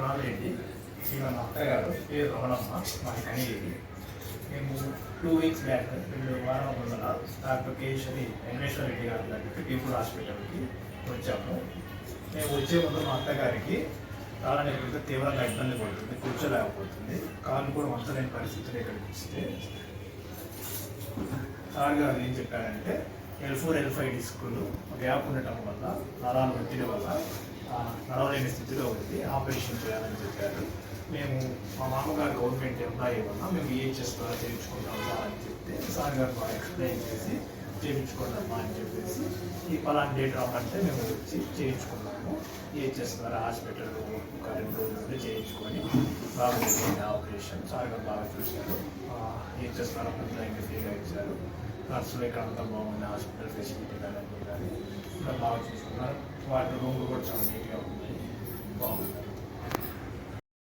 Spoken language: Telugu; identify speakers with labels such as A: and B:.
A: రాలేండి. ఈమె మా అత్తగారు పేరు రమణమ్మ, మాది కనిగిరి. మేము 2 వీక్స్ బ్యాక్ 2 వారాల ముందర డాక్టర్ కేశరి వెంకటేశ్వర రెడ్డి గారి దగ్గరికి పీపుల్ హాస్పిటల్కి వచ్చాము. మేము వచ్చే ముందు మా అత్తగారికి కాళ్ళ నొప్పితో తీవ్రంగా ఇబ్బంది పడుతుంది, కూర్చోలేకపోతుంది, కాళ్ళు కూడా వంచలేని పరిస్థితులు ఇక్కడికి వస్తే సార్ గారు ఏం చెప్పారంటే L4 L5 డిస్కులు గ్యాప్ ఉండటం వల్ల నరాలు ఒత్తిడి వల్ల నడవలేని స్థితిలో ఉంది, ఆపరేషన్ చేయాలని చెప్పారు. మేము మా మామగారు గవర్నమెంట్ ఎంప్లాయీ వల్ల మేము ఈహెచ్ఎస్ ద్వారా చేయించుకుంటామా అని చెప్తే సార్ గారు బాగా ఎక్స్ప్లెయిన్ చేసి చేయించుకుంటామా అని చెప్పేసి ఈ పలానా డేట్ రమ్మంటే మేము వచ్చి చేయించుకున్నాము. ఈహెచ్ఎస్ ద్వారా హాస్పిటల్లో ఒక 2 రోజుల నుండి చేయించుకొని బాగా జరిగింది ఆపరేషన్. సార్ గారు బాగా చూశారు. ఈహెచ్ఎస్ ద్వారా కొంచెం ఫ్రీగా ఇచ్చారు. నర్సులు ఇక్కడ అంతా బాగుంది, హాస్పిటల్ ఫెసిలిటీ కానీ ఇంకా బాగా చూసుకున్నారు. వాటి రూమ్లు కూడా చాలా నీట్గా ఉంది, బాగుంది.